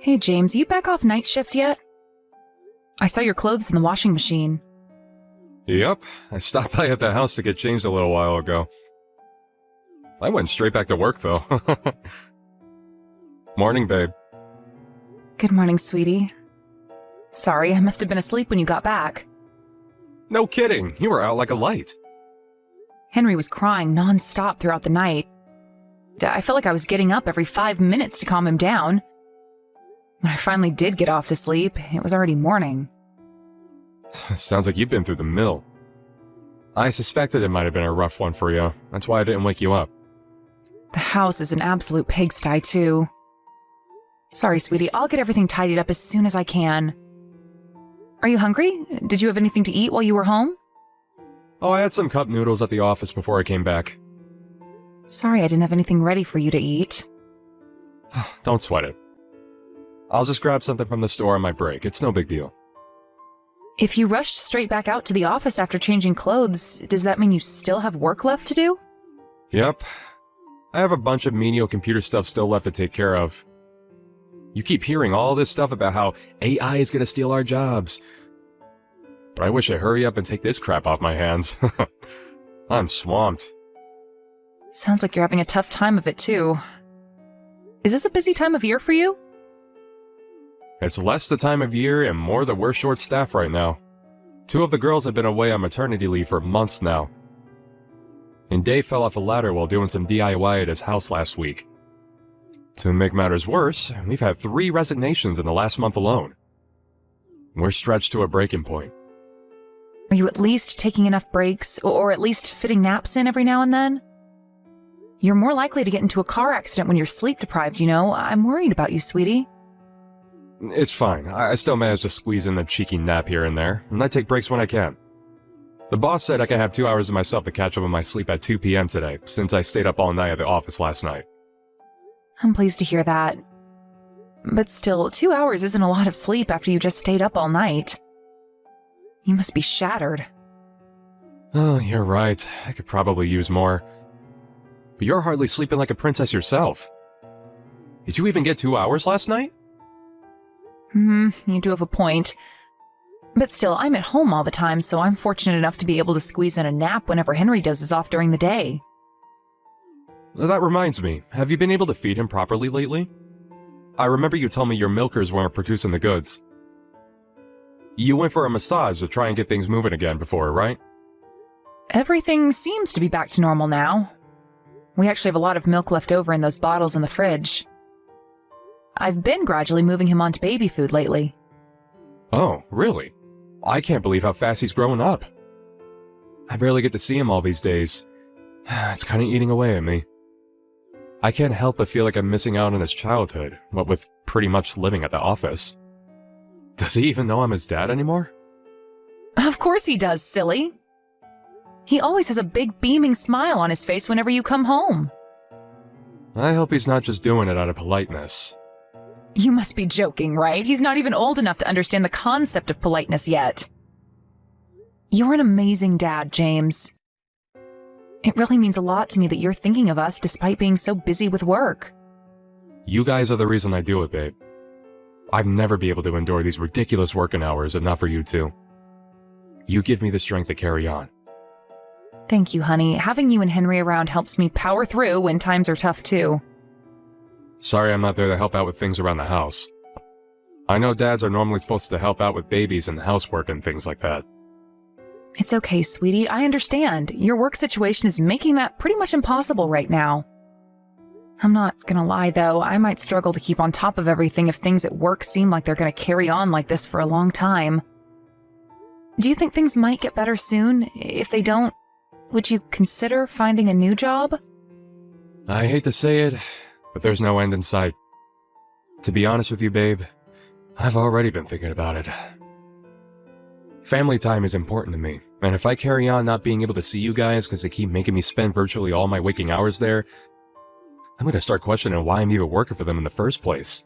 Hey James, you back off night shift yet? I saw your clothes in the washing machine. Yep, I stopped by at the house to get changed a little while ago. I went straight back to work, though. Morning, babe. Good morning, sweetie. Sorry, I must have been asleep when you got back. No kidding, you were out like a light. Henry was crying non-stop throughout the night. I felt like I was getting up every 5 minutes to calm him down. When I finally did get off to sleep, it was already morning. Sounds like you've been through the mill. I suspected it might have been a rough one for you. That's why I didn't wake you up. The house is an absolute pigsty, too. Sorry, sweetie, I'll get everything tidied up as soon as I can. Are you hungry? Did you have anything to eat while you were home? Oh, I had some cup noodles at the office before I came back. Sorry I didn't have anything ready for you to eat. Don't sweat it. I'll just grab something from the store on my break. It's no big deal. If you rushed straight back out to the office after changing clothes, does that mean you still have work left to do? Yep. I have a bunch of menial computer stuff still left to take care of. You keep hearing all this stuff about how AI is going to steal our jobs. But I wish I'd hurry up and take this crap off my hands. I'm swamped. Sounds like you're having a tough time of it, too. Is this a busy time of year for you? It's less the time of year and more that we're short-staffed right now. 2 of the girls have been away on maternity leave for months now. And Dave fell off a ladder while doing some DIY at his house last week. To make matters worse, we've had 3 resignations in the last month alone. We're stretched to a breaking point. Are you at least taking enough breaks, or at least fitting naps in every now and then? You're more likely to get into a car accident when you're sleep-deprived, you know. I'm worried about you, sweetie. It's fine. I still manage to squeeze in a cheeky nap here and there, and I take breaks when I can. The boss said I can have 2 hours to myself to catch up on my sleep at 2 p.m. today, since I stayed up all night at the office last night. I'm pleased to hear that. But still, 2 hours isn't a lot of sleep after you just stayed up all night. You must be shattered. Oh, you're right. I could probably use more. But you're hardly sleeping like a princess yourself. Did you even get 2 hours last night? You do have a point. But still, I'm at home all the time, so I'm fortunate enough to be able to squeeze in a nap whenever Henry dozes off during the day. That reminds me, have you been able to feed him properly lately? I remember you told me your milkers weren't producing the goods. You went for a massage to try and get things moving again before, right? Everything seems to be back to normal now. We actually have a lot of milk left over in those bottles in the fridge. I've been gradually moving him onto baby food lately. Oh, really? I can't believe how fast he's growing up. I barely get to see him all these days. It's kind of eating away at me. I can't help but feel like I'm missing out on his childhood, what with pretty much living at the office. Does he even know I'm his dad anymore? Of course he does, silly. He always has a big beaming smile on his face whenever you come home. I hope he's not just doing it out of politeness. You must be joking, right? He's not even old enough to understand the concept of politeness yet. You're an amazing dad, James. It really means a lot to me that you're thinking of us despite being so busy with work. You guys are the reason I do it, babe. I'd never be able to endure these ridiculous working hours if not for you two. You give me the strength to carry on. Thank you, honey. Having you and Henry around helps me power through when times are tough, too. Sorry I'm not there to help out with things around the house. I know dads are normally supposed to help out with babies and housework and things like that. It's okay, sweetie. I understand. Your work situation is making that pretty much impossible right now. I'm not gonna lie, though. I might struggle to keep on top of everything if things at work seem like they're gonna carry on like this for a long time. Do you think things might get better soon? If they don't, would you consider finding a new job? I hate to say it, but there's no end in sight. To be honest with you, babe, I've already been thinking about it. Family time is important to me, and if I carry on not being able to see you guys because they keep making me spend virtually all my waking hours there, I'm going to start questioning why I'm even working for them in the first place.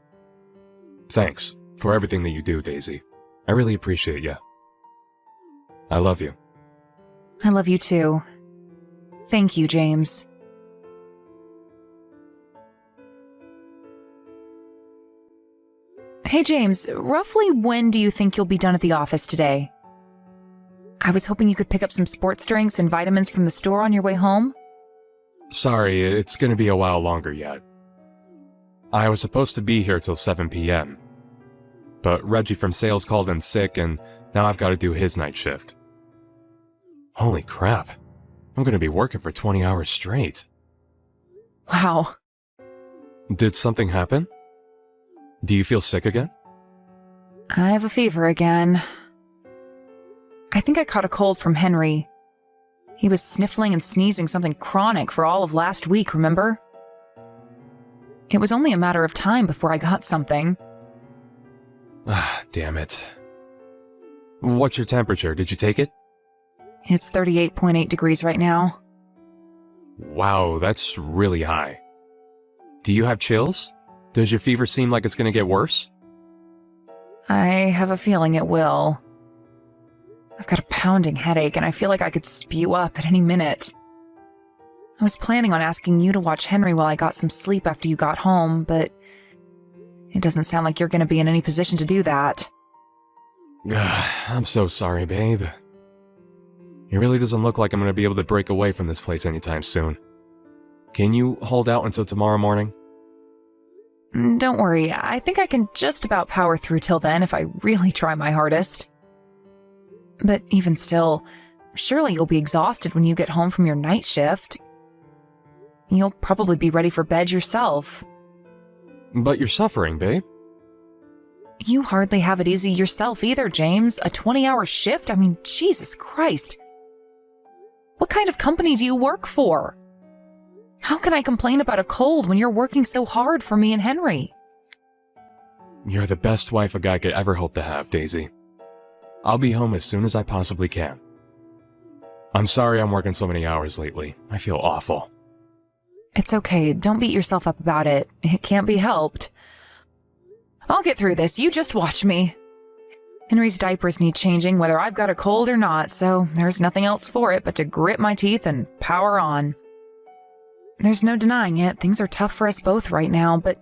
Thanks for everything that you do, Daisy. I really appreciate you. I love you. I love you too. Thank you, James. Hey James, roughly when do you think you'll be done at the office today? I was hoping you could pick up some sports drinks and vitamins from the store on your way home. Sorry, it's gonna be a while longer yet. I was supposed to be here till 7 p.m. But Reggie from sales called in sick and now I've got to do his night shift. Holy crap. I'm gonna be working for 20 hours straight. Wow. Did something happen? Do you feel sick again? I have a fever again. I think I caught a cold from Henry. He was sniffling and sneezing something chronic for all of last week, remember? It was only a matter of time before I got something. Ah, damn it. What's your temperature? Did you take it? It's 38.8 degrees right now. Wow, that's really high. Do you have chills? Does your fever seem like it's gonna get worse? I have a feeling it will. I've got a pounding headache and I feel like I could spew up at any minute. I was planning on asking you to watch Henry while I got some sleep after you got home, but it doesn't sound like you're going to be in any position to do that. I'm so sorry, babe. It really doesn't look like I'm going to be able to break away from this place anytime soon. Can you hold out until tomorrow morning? Don't worry, I think I can just about power through till then if I really try my hardest. But even still, surely you'll be exhausted when you get home from your night shift. You'll probably be ready for bed yourself. But you're suffering, babe. You hardly have it easy yourself either, James. A 20-hour shift? I mean, Jesus Christ. What kind of company do you work for? How can I complain about a cold when you're working so hard for me and Henry? You're the best wife a guy could ever hope to have, Daisy. I'll be home as soon as I possibly can. I'm sorry I'm working so many hours lately. I feel awful. It's okay. Don't beat yourself up about it. It can't be helped. I'll get through this. You just watch me. Henry's diapers need changing whether I've got a cold or not, so there's nothing else for it but to grit my teeth and power on. There's no denying it. Things are tough for us both right now, but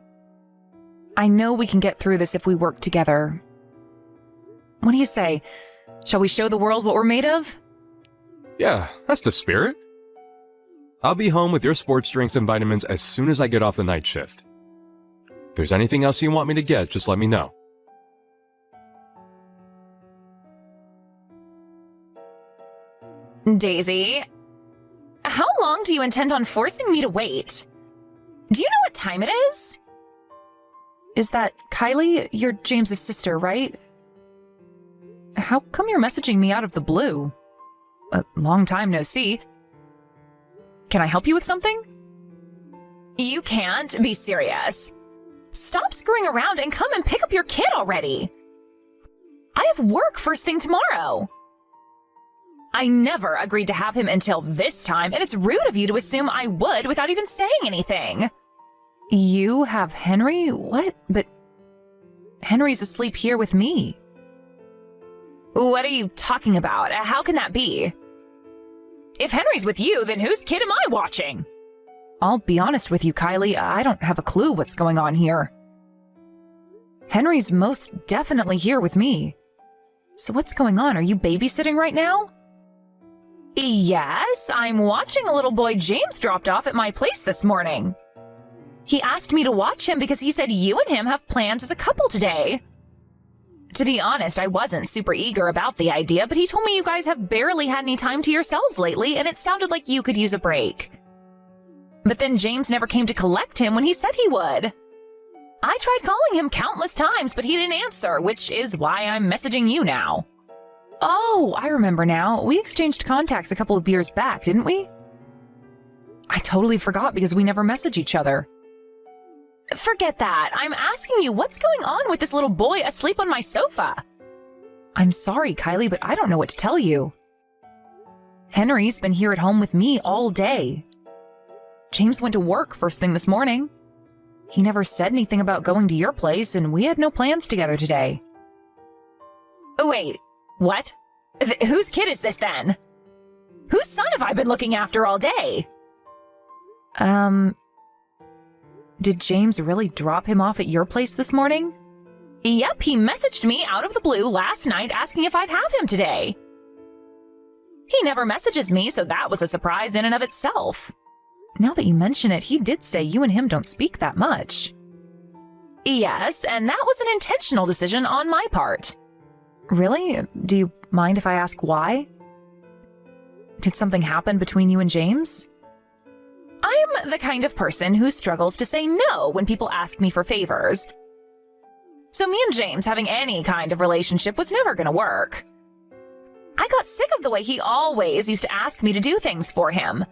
I know we can get through this if we work together. What do you say? Shall we show the world what we're made of? Yeah, that's the spirit. I'll be home with your sports drinks and vitamins as soon as I get off the night shift. If there's anything else you want me to get, just let me know. Daisy, how long do you intend on forcing me to wait? Do you know what time it is? Is that Kylie? You're James's sister, right? How come you're messaging me out of the blue? A long time no see. Can I help you with something? You can't be serious. Stop screwing around and come and pick up your kid already. I have work first thing tomorrow. I never agreed to have him until this time, and it's rude of you to assume I would without even saying anything. You have Henry? What? But Henry's asleep here with me. What are you talking about? How can that be? If Henry's with you, then whose kid am I watching? I'll be honest with you, Kylie, I don't have a clue what's going on here. Henry's most definitely here with me. So what's going on? Are you babysitting right now? Yes, I'm watching a little boy James dropped off at my place this morning. He asked me to watch him because he said you and him have plans as a couple today. To be honest, I wasn't super eager about the idea, but he told me you guys have barely had any time to yourselves lately, and it sounded like you could use a break. But then James never came to collect him when he said he would. I tried calling him countless times, but he didn't answer, which is why I'm messaging you now. Oh, I remember now. We exchanged contacts a couple of years back, didn't we? I totally forgot because we never message each other. Forget that. I'm asking you, what's going on with this little boy asleep on my sofa? I'm sorry, Kylie, but I don't know what to tell you. Henry's been here at home with me all day. James went to work first thing this morning. He never said anything about going to your place, and we had no plans together today. Oh, wait, what? Whose kid is this then? Whose son have I been looking after all day? Did James really drop him off at your place this morning? Yep, he messaged me out of the blue last night asking if I'd have him today. He never messages me, so that was a surprise in and of itself. Now that you mention it, he did say you and him don't speak that much. Yes, and that was an intentional decision on my part. Really? Do you mind if I ask why? Did something happen between you and James? I'm the kind of person who struggles to say no when people ask me for favors. So me and James having any kind of relationship was never going to work. I got sick of the way he always used to ask me to do things for him.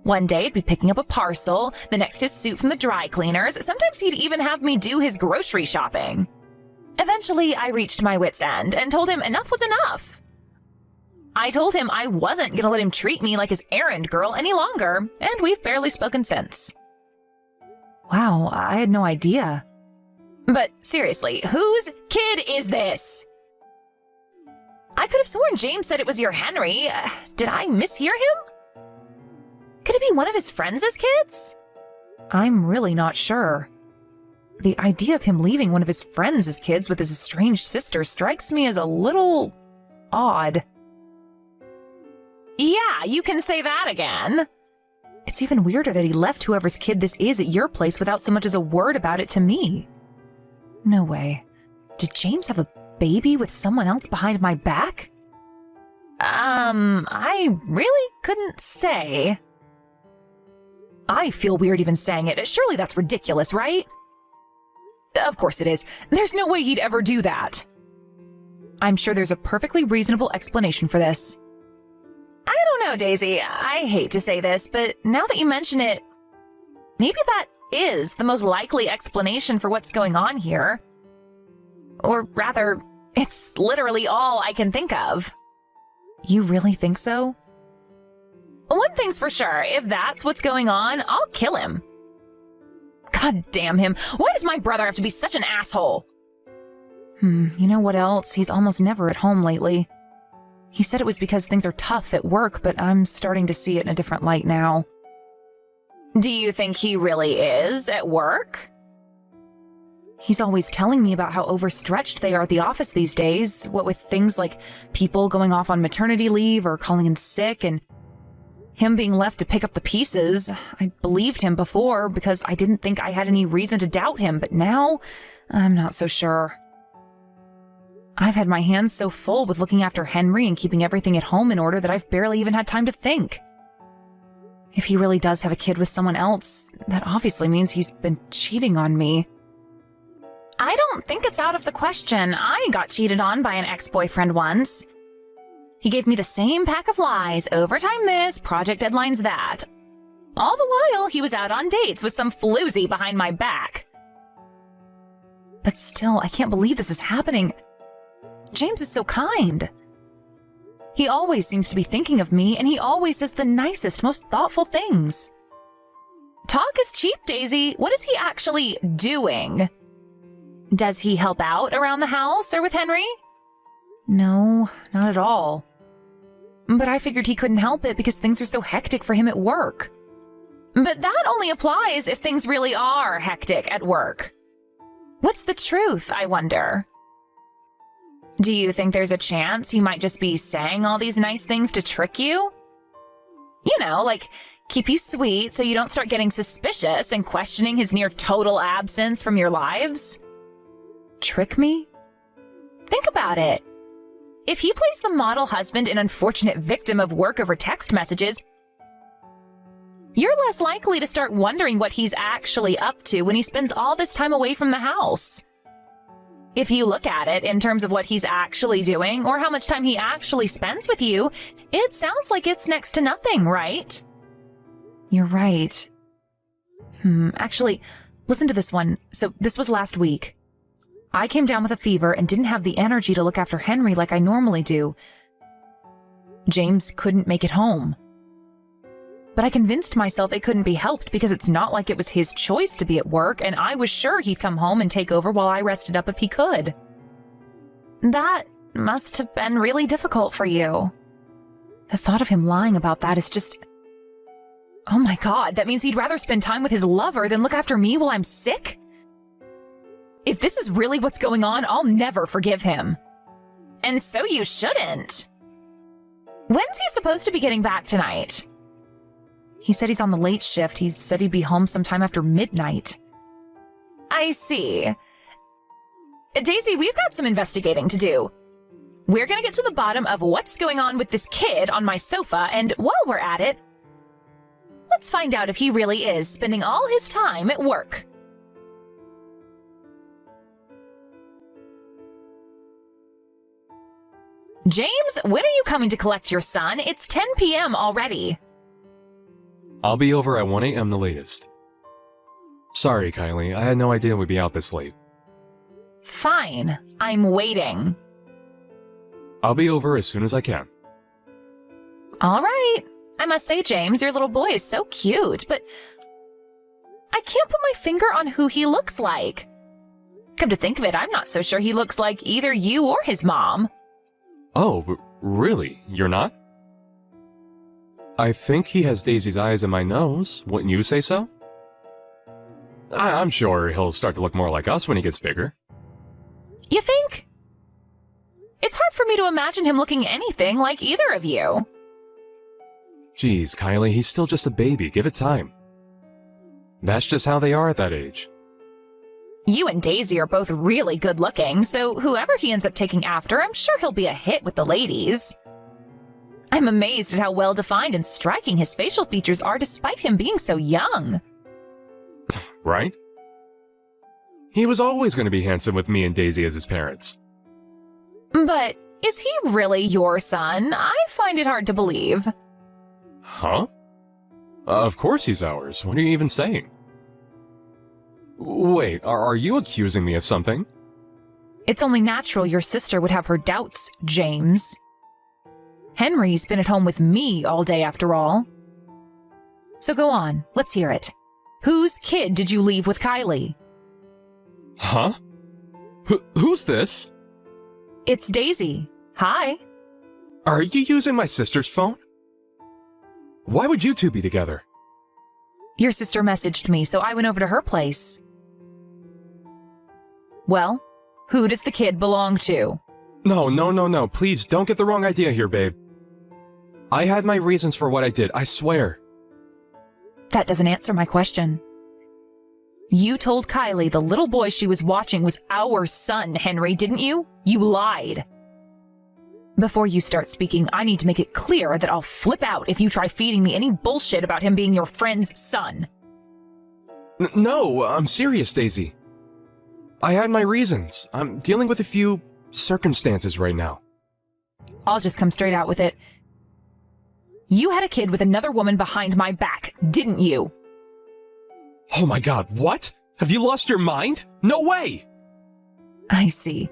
One day it'd be picking up a parcel, the next his suit from the dry cleaners. Sometimes he'd even have me do his grocery shopping. Eventually, I reached my wit's end and told him enough was enough. I told him I wasn't going to let him treat me like his errand girl any longer, and we've barely spoken since. Wow, I had no idea. But seriously, whose kid is this? I could have sworn James said it was your Henry. Did I mishear him? Could it be one of his friends' kids? I'm really not sure. The idea of him leaving one of his friends' kids with his estranged sister strikes me as a little odd. Yeah, you can say that again. It's even weirder that he left whoever's kid this is at your place without so much as a word about it to me. No way. Did James have a baby with someone else behind my back? I really couldn't say. I feel weird even saying it. Surely that's ridiculous, right? Of course it is. There's no way he'd ever do that. I'm sure there's a perfectly reasonable explanation for this. I don't know, Daisy. I hate to say this, but now that you mention it, maybe that is the most likely explanation for what's going on here. Or rather, it's literally all I can think of. You really think so? One thing's for sure, if that's what's going on, I'll kill him. God damn him. Why does my brother have to be such an asshole? You know what else? He's almost never at home lately. He said it was because things are tough at work, but I'm starting to see it in a different light now. Do you think he really is at work? He's always telling me about how overstretched they are at the office these days, what with things like people going off on maternity leave or calling in sick, and him being left to pick up the pieces. I believed him before because I didn't think I had any reason to doubt him, but now I'm not so sure. I've had my hands so full with looking after Henry and keeping everything at home in order that I've barely even had time to think. If he really does have a kid with someone else, that obviously means he's been cheating on me. I don't think it's out of the question. I got cheated on by an ex-boyfriend once. He gave me the same pack of lies, overtime this, project deadlines that. All the while, he was out on dates with some floozy behind my back. But still, I can't believe this is happening. James is so kind. He always seems to be thinking of me, and he always says the nicest, most thoughtful things. Talk is cheap, Daisy. What is he actually doing? Does he help out around the house or with Henry? No, not at all. But I figured he couldn't help it because things are so hectic for him at work. But that only applies if things really are hectic at work. What's the truth, I wonder? Do you think there's a chance he might just be saying all these nice things to trick you? You know, like keep you sweet so you don't start getting suspicious and questioning his near total absence from your lives? Trick me? Think about it. If he plays the model husband and unfortunate victim of work over text messages, you're less likely to start wondering what he's actually up to when he spends all this time away from the house. If you look at it in terms of what he's actually doing or how much time he actually spends with you, it sounds like it's next to nothing, right? You're right. Actually, listen to this one. So this was last week. I came down with a fever and didn't have the energy to look after Henry like I normally do. James couldn't make it home. But I convinced myself it couldn't be helped because it's not like it was his choice to be at work, and I was sure he'd come home and take over while I rested up if he could. That must have been really difficult for you. The thought of him lying about that is just... Oh my God, that means he'd rather spend time with his lover than look after me while I'm sick? If this is really what's going on, I'll never forgive him. And so you shouldn't. When's he supposed to be getting back tonight? He said he's on the late shift. He said he'd be home sometime after midnight. I see. Daisy, we've got some investigating to do. We're gonna get to the bottom of what's going on with this kid on my sofa, and while we're at it, let's find out if he really is spending all his time at work. James, when are you coming to collect your son? It's 10 p.m. already. I'll be over at 1 a.m. the latest. Sorry, Kylie, I had no idea we'd be out this late. Fine, I'm waiting. I'll be over as soon as I can. All right. I must say, James, your little boy is so cute, but I can't put my finger on who he looks like. Come to think of it, I'm not so sure he looks like either you or his mom. Oh, really? You're not? I think he has Daisy's eyes and my nose. Wouldn't you say so? I'm sure he'll start to look more like us when he gets bigger. You think? It's hard for me to imagine him looking anything like either of you. Geez, Kylie, he's still just a baby. Give it time. That's just how they are at that age. You and Daisy are both really good looking, so whoever he ends up taking after, I'm sure he'll be a hit with the ladies. I'm amazed at how well defined and striking his facial features are despite him being so young. Right? He was always going to be handsome with me and Daisy as his parents. But is he really your son? I find it hard to believe. Huh? Of course he's ours. What are you even saying? Wait, are you accusing me of something? It's only natural your sister would have her doubts, James. Henry's been at home with me all day after all. So go on, let's hear it. Whose kid did you leave with Kylie? Huh? Who's this? It's Daisy. Hi. Are you using my sister's phone? Why would you two be together? Your sister messaged me, so I went over to her place. Well, who does the kid belong to? No. Please, don't get the wrong idea here, babe. I had my reasons for what I did, I swear. That doesn't answer my question. You told Kylie the little boy she was watching was our son, Henry, didn't you? You lied. Before you start speaking, I need to make it clear that I'll flip out if you try feeding me any bullshit about him being your friend's son. No, I'm serious, Daisy. I had my reasons. I'm dealing with a few circumstances right now. I'll just come straight out with it. You had a kid with another woman behind my back, didn't you? Oh my god, what? Have you lost your mind? No way! I see.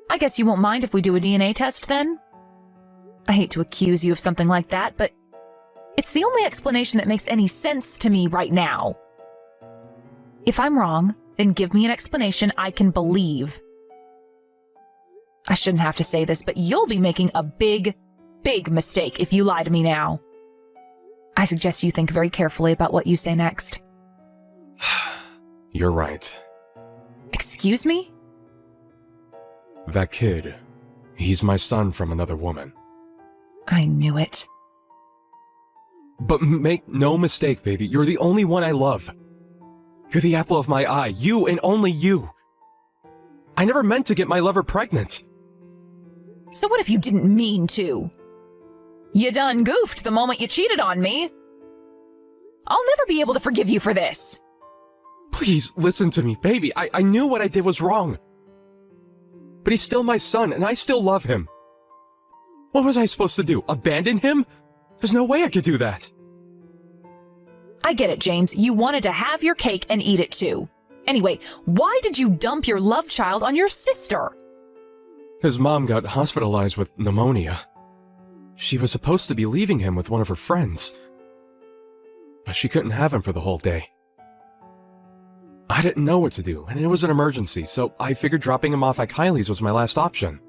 I guess you won't mind if we do a DNA test then? I hate to accuse you of something like that, but it's the only explanation that makes any sense to me right now. If I'm wrong, then give me an explanation I can believe. I shouldn't have to say this, but you'll be making a big mistake if you lie to me now. I suggest you think very carefully about what you say next. You're right. Excuse me? That kid, he's my son from another woman. I knew it. But make no mistake, baby, you're the only one I love. You're the apple of my eye, you and only you. I never meant to get my lover pregnant. So what if you didn't mean to? You done goofed the moment you cheated on me. I'll never be able to forgive you for this. Please, listen to me, baby. I knew what I did was wrong. But he's still my son, and I still love him. What was I supposed to do? Abandon him? There's no way I could do that. I get it, James. You wanted to have your cake and eat it too. Anyway, why did you dump your love child on your sister? His mom got hospitalized with pneumonia. She was supposed to be leaving him with one of her friends. But she couldn't have him for the whole day. I didn't know what to do, and it was an emergency, so I figured dropping him off at Kylie's was my last option.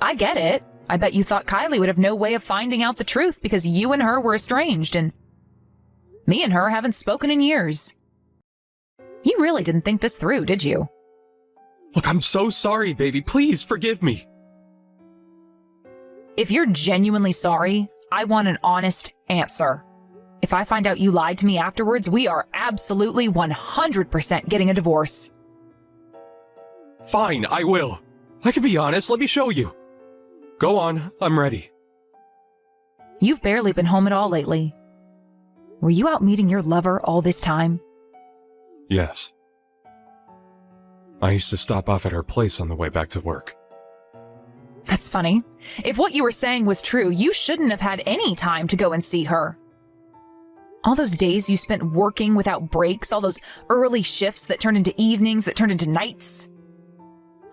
I get it. I bet you thought Kylie would have no way of finding out the truth because you and her were estranged, and me and her haven't spoken in years. You really didn't think this through, did you? Look, I'm so sorry, baby. Please forgive me. If you're genuinely sorry, I want an honest answer. If I find out you lied to me afterwards, we are absolutely 100% getting a divorce. Fine, I will. I can be honest. Let me show you. Go on. I'm ready. You've barely been home at all lately. Were you out meeting your lover all this time? Yes. I used to stop off at her place on the way back to work. That's funny. If what you were saying was true, you shouldn't have had any time to go and see her. All those days you spent working without breaks, all those early shifts that turned into evenings, that turned into nights.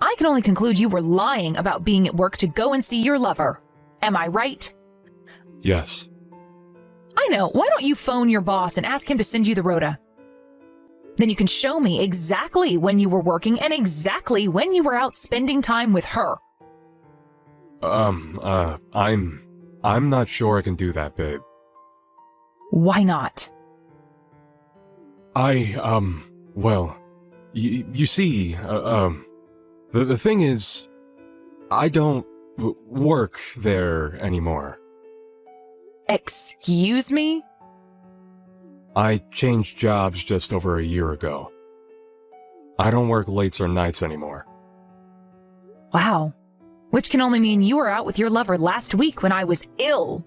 I can only conclude you were lying about being at work to go and see your lover. Am I right? Yes. I know. Why don't you phone your boss and ask him to send you the rota? Then you can show me exactly when you were working and exactly when you were out spending time with her. I'm not sure I can do that, babe. Why not? Well, you see, the thing is, I don't work there anymore. Excuse me? I changed jobs just over a year ago. I don't work lates or nights anymore. Wow. Which can only mean you were out with your lover last week when I was ill.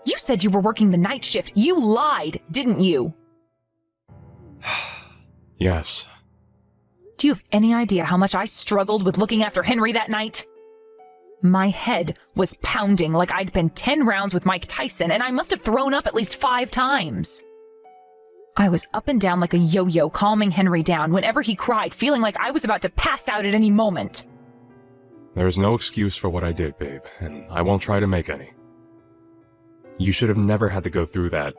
You said you were working the night shift. You lied, didn't you? Yes. Do you have any idea how much I struggled with looking after Henry that night? My head was pounding like I'd been 10 rounds with Mike Tyson, and I must have thrown up at least 5 times. I was up and down like a yo-yo, calming Henry down whenever he cried, feeling like I was about to pass out at any moment. There's no excuse for what I did, babe, and I won't try to make any. You should have never had to go through that.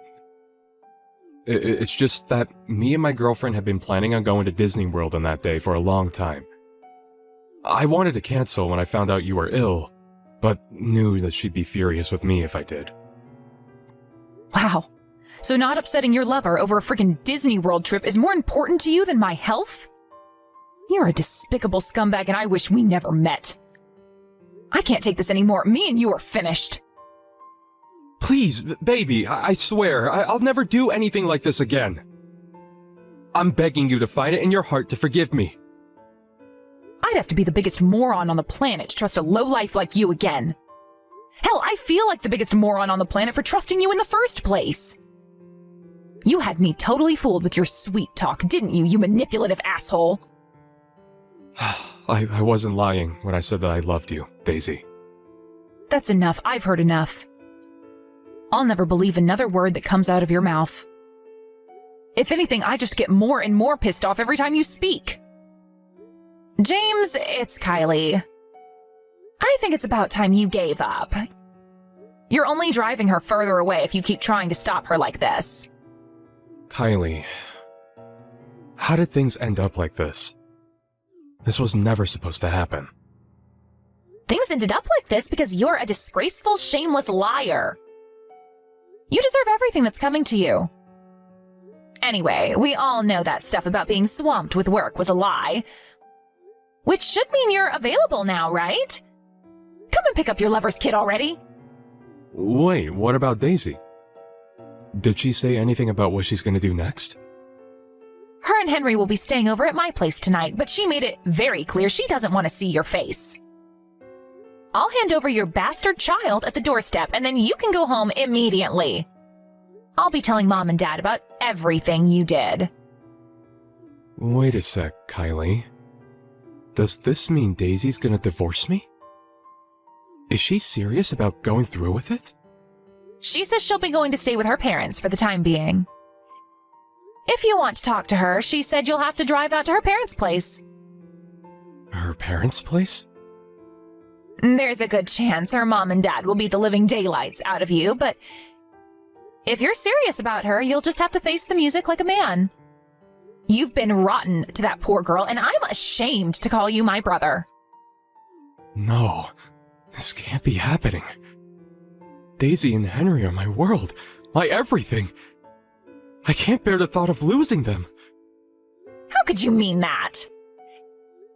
It's just that me and my girlfriend had been planning on going to Disney World on that day for a long time. I wanted to cancel when I found out you were ill, but knew that she'd be furious with me if I did. Wow. So not upsetting your lover over a freaking Disney World trip is more important to you than my health? You're a despicable scumbag and I wish we never met. I can't take this anymore. Me and you are finished. Please, baby, I swear, I'll never do anything like this again. I'm begging you to find it in your heart to forgive me. I'd have to be the biggest moron on the planet to trust a lowlife like you again. Hell, I feel like the biggest moron on the planet for trusting you in the first place. You had me totally fooled with your sweet talk, didn't you, you manipulative asshole? I wasn't lying when I said that I loved you, Daisy. That's enough. I've heard enough. I'll never believe another word that comes out of your mouth. If anything, I just get more and more pissed off every time you speak. James, it's Kylie. I think it's about time you gave up. You're only driving her further away if you keep trying to stop her like this. Kylie, how did things end up like this? This was never supposed to happen. Things ended up like this because you're a disgraceful, shameless liar. You deserve everything that's coming to you. Anyway, we all know that stuff about being swamped with work was a lie. Which should mean you're available now, right? Come and pick up your lover's kid already. Wait, what about Daisy? Did she say anything about what she's gonna do next? Her and Henry will be staying over at my place tonight, but she made it very clear she doesn't want to see your face. I'll hand over your bastard child at the doorstep, and then you can go home immediately. I'll be telling Mom and Dad about everything you did. Wait a sec, Kylie. Does this mean Daisy's gonna divorce me? Is she serious about going through with it? She says she'll be going to stay with her parents for the time being. If you want to talk to her, she said you'll have to drive out to her parents' place. Her parents' place? There's a good chance her mom and dad will beat the living daylights out of you, but if you're serious about her, you'll just have to face the music like a man. You've been rotten to that poor girl, and I'm ashamed to call you my brother. No, this can't be happening. Daisy and Henry are my world, my everything. I can't bear the thought of losing them. How could you mean that?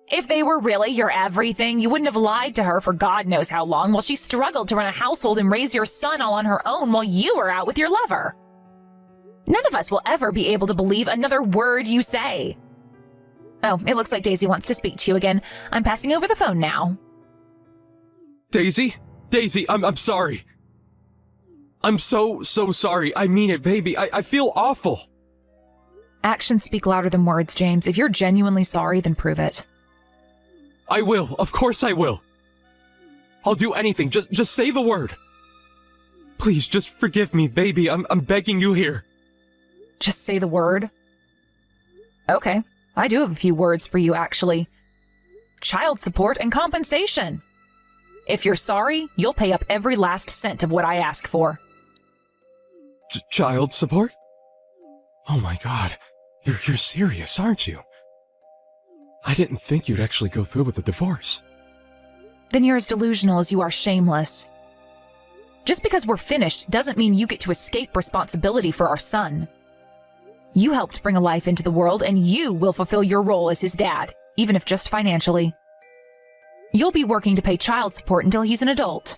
If they were really your everything, you wouldn't have lied to her for God knows how long while she struggled to run a household and raise your son all on her own while you were out with your lover. None of us will ever be able to believe another word you say. Oh, it looks like Daisy wants to speak to you again. I'm passing over the phone now. Daisy? Daisy, I'm sorry. I'm so sorry. I mean it, baby. I feel awful. Actions speak louder than words, James. If you're genuinely sorry, then prove it. I will. Of course I will. I'll do anything. Just say the word. Please, just forgive me, baby. I'm begging you here. Just say the word? Okay, I do have a few words for you, actually. Child support and compensation. If you're sorry, you'll pay up every last cent of what I ask for. Child support? Oh my God. You're serious, aren't you? I didn't think you'd actually go through with the divorce. Then you're as delusional as you are shameless. Just because we're finished doesn't mean you get to escape responsibility for our son. You helped bring a life into the world, and you will fulfill your role as his dad, even if just financially. You'll be working to pay child support until he's an adult.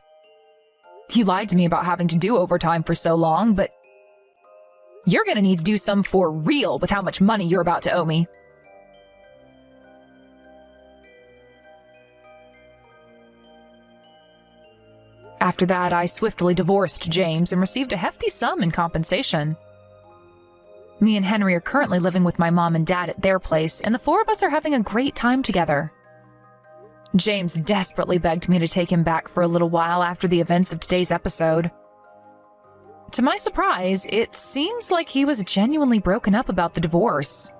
You lied to me about having to do overtime for so long, but you're gonna need to do some for real with how much money you're about to owe me. After that, I swiftly divorced James and received a hefty sum in compensation. Me and Henry are currently living with my mom and dad at their place, and the four of us are having a great time together. James desperately begged me to take him back for a little while after the events of today's episode. To my surprise, it seems like he was genuinely broken up about the divorce.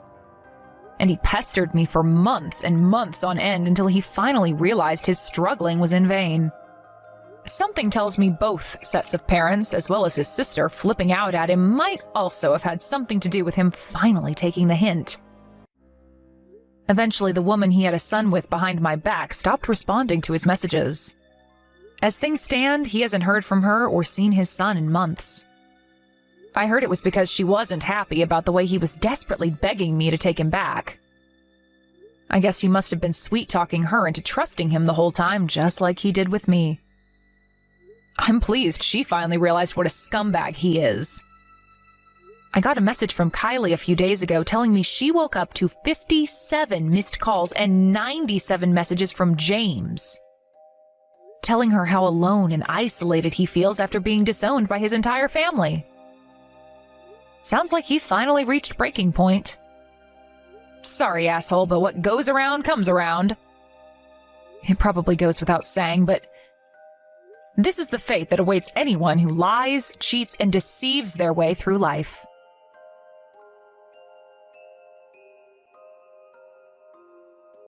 And he pestered me for months and months on end until he finally realized his struggling was in vain. Something tells me both sets of parents, as well as his sister, flipping out at him might also have had something to do with him finally taking the hint. Eventually, the woman he had a son with behind my back stopped responding to his messages. As things stand, he hasn't heard from her or seen his son in months. I heard it was because she wasn't happy about the way he was desperately begging me to take him back. I guess he must have been sweet-talking her into trusting him the whole time, just like he did with me. I'm pleased she finally realized what a scumbag he is. I got a message from Kylie a few days ago telling me she woke up to 57 missed calls and 97 messages from James, telling her how alone and isolated he feels after being disowned by his entire family. Sounds like he finally reached breaking point. Sorry, asshole, but what goes around comes around. It probably goes without saying, but this is the fate that awaits anyone who lies, cheats, and deceives their way through life.